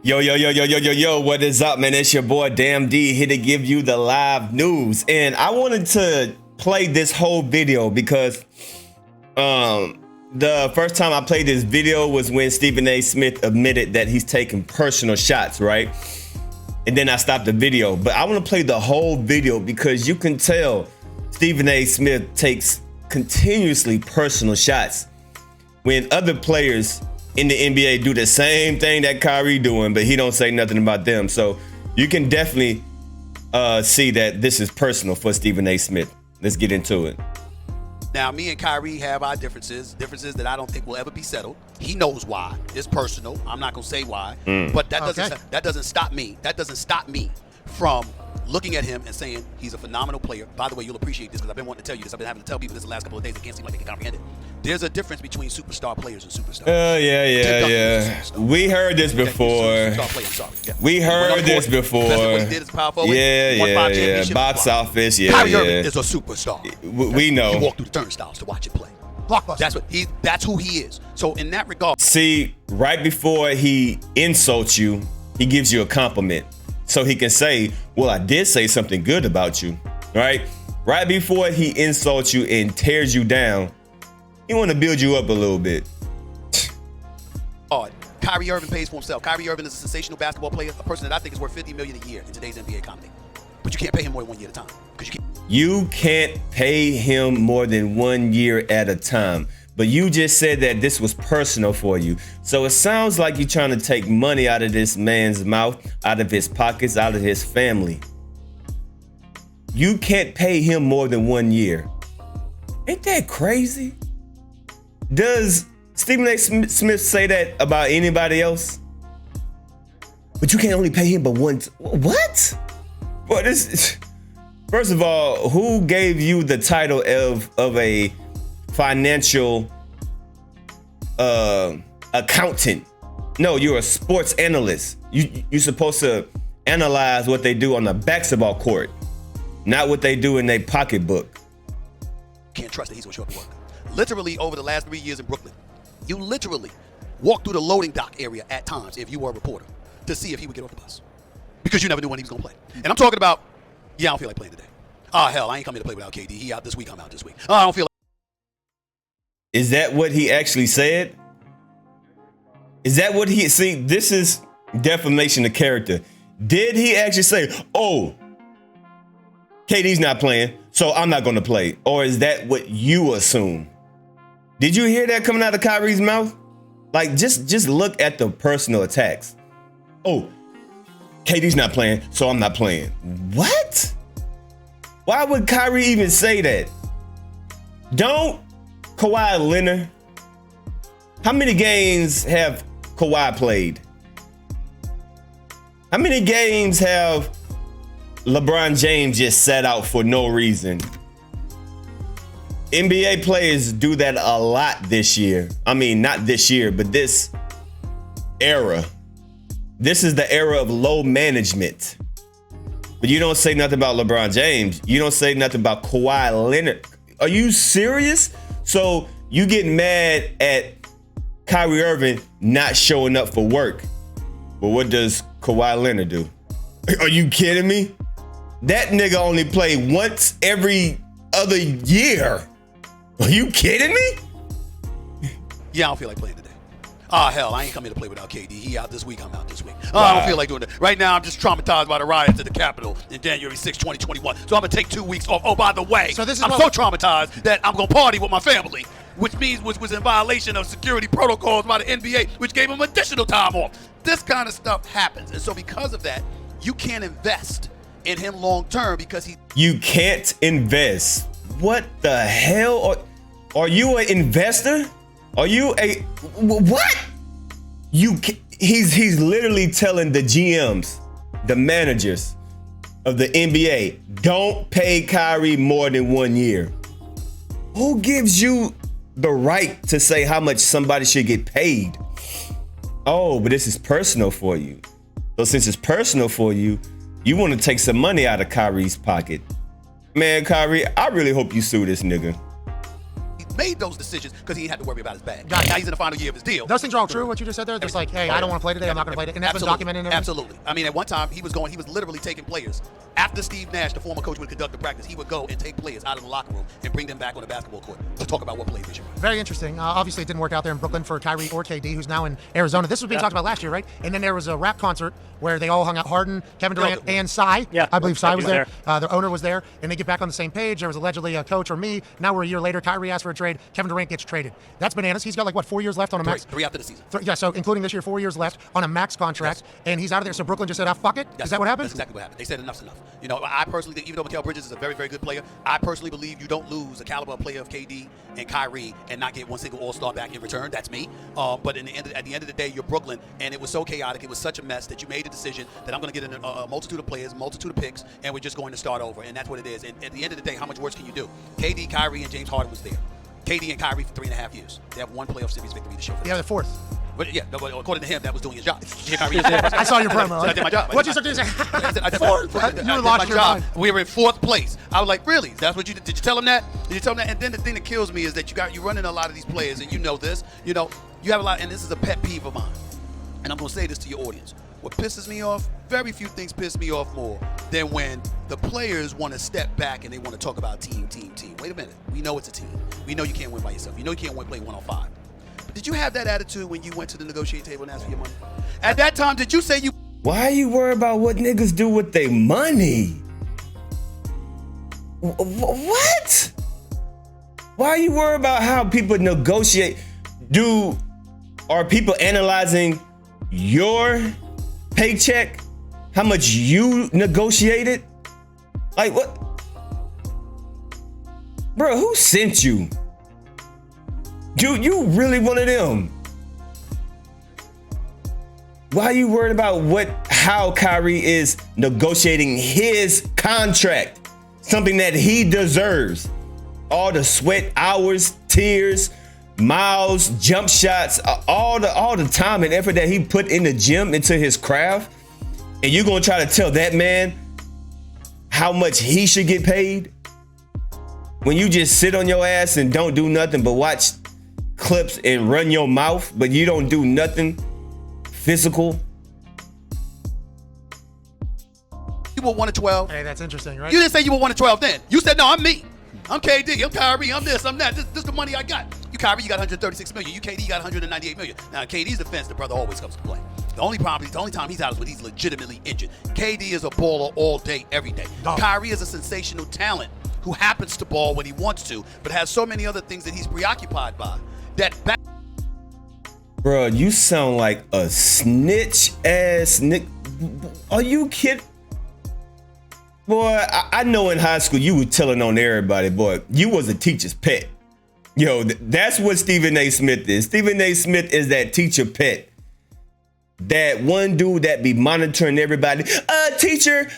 Yo, what is up, man? It's your boy Damn D here to give you the live news. And I wanted to play this whole video because the first time I played this video was when Stephen A. Smith admitted that he's taking personal shots, right? And then I stopped the video. But I want to play the whole video because you can tell Stephen A. Smith takes continuously personal shots when other players in the NBA do the same thing that Kyrie doing, but he don't say nothing about them. So you can definitely see that this is personal for Stephen A. Smith. Let's get into it. Now, me and Kyrie have our differences that I don't think will ever be settled. He knows why. It's personal. I'm not gonna say why, but that doesn't stop me. That doesn't stop me from looking at him and saying he's a phenomenal player. By the way, you'll appreciate this because I've been wanting to tell you this. I've been having to tell people this the last couple of days. It can't seem like they can comprehend it. There's a difference between superstar players and superstars. Yeah. We heard this before. We heard this before. What he did is powerful. Yeah. Box office, Kyrie Irving is a superstar. We know. He walked through the turnstiles to watch it play. Blockbuster. That's who he is. So in that regard. See, right before he insults you, he gives you a compliment. So he can say, well, I did say something good about you, right? Right before he insults you and tears you down, he want to build you up a little bit. Kyrie Irving pays for himself. Kyrie Irving is a sensational basketball player, a person that I think is worth $50 million a year in today's NBA economy. But you can't pay him more than 1 year at a time. You can't pay him more than 1 year at a time. But you just said that this was personal for you. So it sounds like you're trying to take money out of this man's mouth, out of his pockets, out of his family. You can't pay him more than 1 year. Ain't that crazy? Does Stephen A. Smith say that about anybody else? But you can't only pay him but once. What? Well, first of all, who gave you the title of a financial accountant? No, you're a sports analyst. You're supposed to analyze what they do on the basketball court, not what they do in their pocketbook. Can't trust that he's gonna show up to work. Literally over the last 3 years in Brooklyn, you literally walked through the loading dock area at times if you were a reporter to see if he would get off the bus because you never knew when he was gonna play. And I'm talking about, I don't feel like playing today. Hell, I ain't coming to play without KD. He out this week, I'm out this week. I don't feel like. Is that what he actually said? Is that what he, see, this is defamation of character. Did he actually say, oh, KD's not playing, so I'm not gonna play? Or is that what you assume? Did you hear that coming out of Kyrie's mouth? Like, just look at the personal attacks. Oh, KD's not playing, so I'm not playing. What? Why would Kyrie even say that? Don't Kawhi Leonard. How many games have Kawhi played? How many games have LeBron James just sat out for no reason? NBA players do that a lot this year. I mean, not this year, but this era. This is the era of low management. But you don't say nothing about LeBron James. You don't say nothing about Kawhi Leonard. Are you serious? So you get mad at Kyrie Irving not showing up for work. But what does Kawhi Leonard do? Are you kidding me? That nigga only played once every other year. Are you kidding me? I don't feel like playing today. Hell, I ain't coming to play without KD. He out this week, I'm out this week. I don't feel like doing that. Right now, I'm just traumatized by the riots at the Capitol in January 6, 2021. So I'm going to take 2 weeks off. Oh, by the way, I'm so traumatized that I'm going to party with my family, which means was in violation of security protocols by the NBA, which gave him additional time off. This kind of stuff happens. And so because of that, you can't invest in him long term because You can't invest. What the hell? Are you an investor? Are you a what? He's literally telling the GMs, the managers of the NBA, don't pay Kyrie more than 1 year. Who gives you the right to say how much somebody should get paid? Oh, but this is personal for you. So since it's personal for you, you want to take some money out of Kyrie's pocket. Man, Kyrie, I really hope you sue this nigga. made those decisions because he didn't have to worry about his bag. Got it. Now he's in the final year of his deal. Those things are all true, what you just said there? Just like, hey, I don't want to play today, I'm not going to play today. And that's been documented and everything? Absolutely. I mean, at one time, he was literally taking players. After Steve Nash, the former coach, would conduct the practice, he would go and take players out of the locker room and bring them back on the basketball court to talk about what plays they should run. Very interesting. Obviously, it didn't work out there in Brooklyn for Kyrie or KD, who's now in Arizona. This was being talked about last year, right? And then there was a rap concert where they all hung out, Harden, Kevin Durant, and Cy. Yeah, I believe Cy was there. The owner was there, and they get back on the same page. There was allegedly a coach or me. Now we're a year later. Kyrie asked for a trade. Kevin Durant gets traded. That's bananas. He's got 4 years left on a max? Three after the season. So including this year, 4 years left on a max contract, and he's out of there. So Brooklyn just said, fuck it? Is that what happened? That's exactly what happened. They said enough's enough. You know, I personally think, even though Mikal Bridges is a very, very good player, I personally believe you don't lose a caliber player of KD and Kyrie and not get one single All-Star back in return. That's me. But at the end of the day, you're Brooklyn, and it was so chaotic, it was such a mess that you made the decision that I'm going to get a multitude of players, multitude of picks, and we're just going to start over. And that's what it is. And at the end of the day, how much worse can you do? KD, Kyrie, and James Harden was there. KD and Kyrie for 3.5 years. They have one playoff series victory to show for them. Yeah, the fourth. But yeah, no, but according to him, that was doing his job. I saw your promo. So I did my job. What'd you start doing? I did Fourth. You lost your mind. We were in fourth place. I was like, really? That's what you did? Did you tell him that? Did you tell him that? And then the thing that kills me is that you running a lot of these players, and you know this. You know, you have a lot, and this is a pet peeve of mine. And I'm gonna say this to your audience. What pisses me off? Very few things piss me off more than when the players want to step back and they want to talk about team. Wait a minute. We know it's a team. We know you can't win by yourself. You know you can't win playing 1-on-5. Did you have that attitude when you went to the negotiating table and asked for your money? At that time, did you say you... Why are you worried about what niggas do with their money? What? Why are you worried about how people negotiate? Are people analyzing your paycheck? How much you negotiated? Like what? Bro, who sent you? You really one of them? Why are you worried about how Kyrie is negotiating his contract? Something that he deserves. All the sweat, hours, tears, miles, jump shots, all the time and effort that he put in the gym into his craft. And you're gonna try to tell that man how much he should get paid? When you just sit on your ass and don't do nothing but watch clips and run your mouth, but you don't do nothing physical. You were 1-12. Hey, that's interesting, right? You didn't say you were 1-12 then. You said, no, I'm me. I'm KD, I'm Kyrie, I'm this, I'm that. This is the money I got. You Kyrie, you got 136 million. You KD, you got 198 million. Now, in KD's defense, the brother always comes to play. The only time he's out is when he's legitimately injured. KD is a baller all day, every day. No. Kyrie is a sensational talent who happens to ball when he wants to, but has so many other things that he's preoccupied by. Bro, you sound like a snitch ass nigga. Are you kidding? Boy, I know in high school you were telling on everybody, boy. You was a teacher's pet. Yo, that's what Stephen A. Smith is. Stephen A. Smith is that teacher pet. That one dude that be monitoring everybody. Teacher,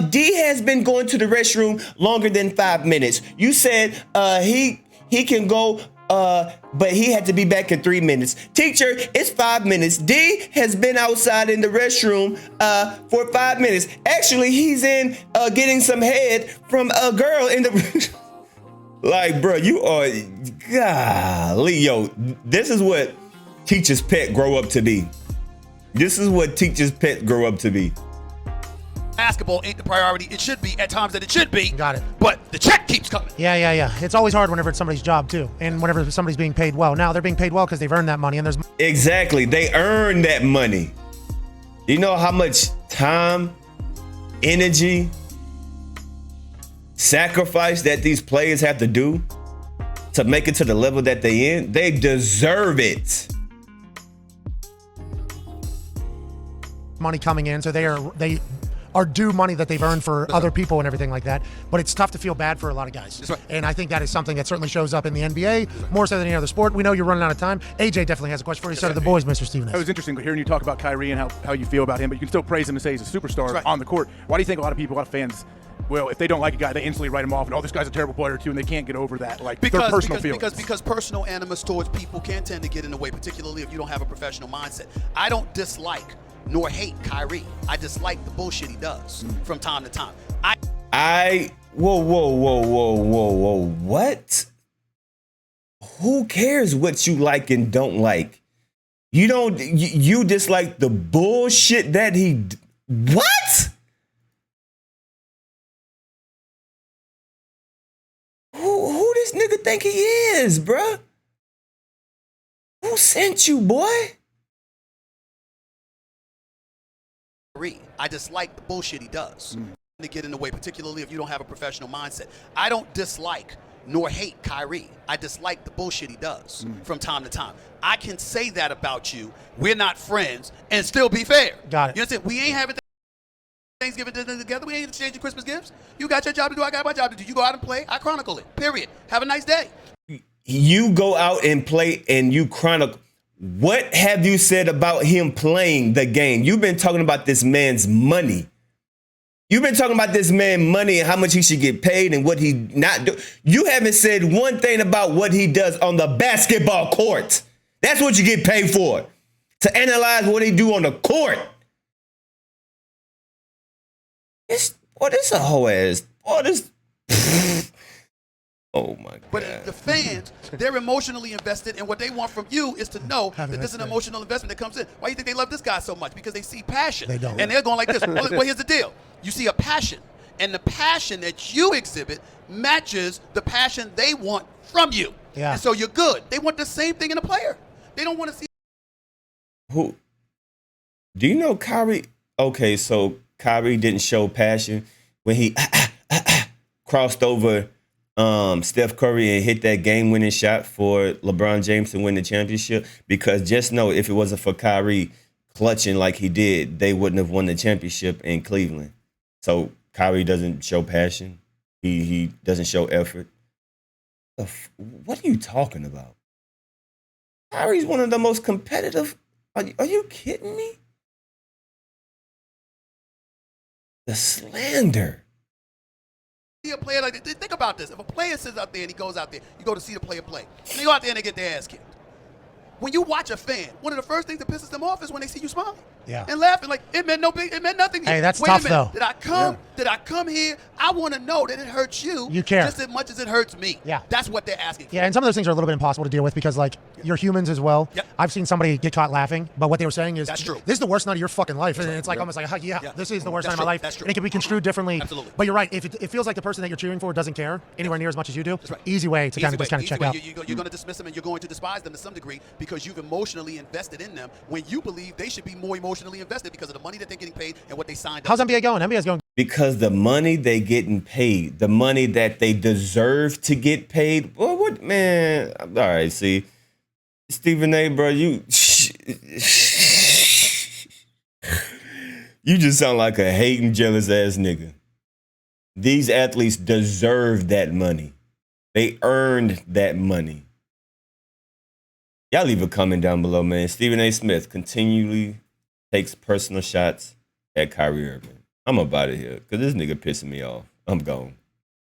D has been going to the restroom longer than 5 minutes. You said he can go, but he had to be back in 3 minutes. Teacher, it's 5 minutes. D has been outside in the restroom for 5 minutes. Actually, he's in getting some head from a girl in the... Like, bro, you are... Golly, yo, this is what teacher's pet grow up to be. This is what teachers' pet grow up to be. Basketball ain't the priority. It should be at times that it should be. Got it. But the check keeps coming. Yeah. It's always hard whenever it's somebody's job too, and whenever somebody's being paid well. Now they're being paid well because they've earned that money, and there's Exactly. They earn that money. You know how much time, energy, sacrifice that these players have to do to make it to the level that they in? They deserve it. money coming in, so they are due money that they've earned for other people and everything like that. But it's tough to feel bad for a lot of guys. That's right. And I think that is something that certainly shows up in the NBA more so than any other sport. We know you're running out of time. AJ definitely has a question for you. So do the boys, Mr. Stevens. It was interesting hearing you talk about Kyrie and how you feel about him, but you can still praise him and say he's a superstar right. on the court. Why do you think a lot of people, a lot of fans, well, if they don't like a guy, they instantly write him off, and this guy's a terrible player too, and they can't get over that, like their personal feelings. Because personal animus towards people can tend to get in the way, particularly if you don't have a professional mindset. I don't dislike nor hate Kyrie. I dislike the bullshit he does from time to time. Whoa, what? who cares what you like and don't like? You dislike the bullshit that what? Who this nigga think he is, bruh? Who sent you, boy? I dislike the bullshit he does. To get in the way, particularly if you don't have a professional mindset. I don't dislike nor hate Kyrie. I dislike the bullshit he does from time to time. I can say that about you. We're not friends and still be fair. Got it. You understand? We ain't having Thanksgiving dinner together. We ain't exchanging Christmas gifts. You got your job to do. I got my job to do. You go out and play. I chronicle it. Period. Have a nice day. You go out and play and you chronicle. What have you said about him playing the game? You've been talking about this man's money. You've been talking about this man's money and how much he should get paid and what he not do. You haven't said one thing about what he does on the basketball court. That's what you get paid for. To analyze what he do on the court. This a whole ass. Oh my God. But the fans, they're emotionally invested, and what they want from you is to know that this is an emotional investment that comes in. Why do you think they love this guy so much? Because they see passion. They don't. And they're going like this. Well, here's the deal. You see a passion, and the passion that you exhibit matches the passion they want from you. Yeah. And so you're good. They want the same thing in a player. They don't want to see. Who? Do you know Kyrie? Okay, so Kyrie didn't show passion when he crossed over Steph Curry and hit that game-winning shot for LeBron James to win the championship. Because just know, if it wasn't for Kyrie clutching like he did, they wouldn't have won the championship in Cleveland. So Kyrie doesn't show passion. He doesn't show effort. What are you talking about? Kyrie's one of the most competitive. Are you kidding me? The slander. See a player like this. Think about this. If a player sits out there and he goes out there, you go to see the player play. And they go out there and they get their ass kicked. When you watch a fan, one of the first things that pisses them off is when they see you smiling. Yeah. And laughing like it meant nothing. Hey, that's Wait tough a minute. though. Did I come? Yeah. Did I come here? I want to know that it hurts you. You care just as much as it hurts me. Yeah. That's what they're asking for. Yeah, and some of those things are a little bit impossible to deal with because, like, you're humans as well. Yep. I've seen somebody get caught laughing, but what they were saying is, That's true. This is the worst night of your fucking life. And That's it's like almost like, this is the worst That's night of my true. life. That's true. And it can be construed differently. Absolutely. But you're right. If it feels like the person that you're cheering for doesn't care anywhere near as much as you do, That's right. easy way to kind of check out. You're going to dismiss them and you're going to despise them to some degree because you've emotionally invested in them when you believe they should be more emotionally invested because of the money that they're getting paid and what they signed up. How's NBA going? NBA's going. Because the money they getting paid, the money that they deserve to get paid. Well, what, man? All right, see, Stephen A, bro, you just sound like a hating, jealous ass nigga. These athletes deserve that money. They earned that money. Y'all leave a comment down below, man. Stephen A. Smith continually takes personal shots at Kyrie Irving. I'm about it here because this nigga pissing me off. I'm gone.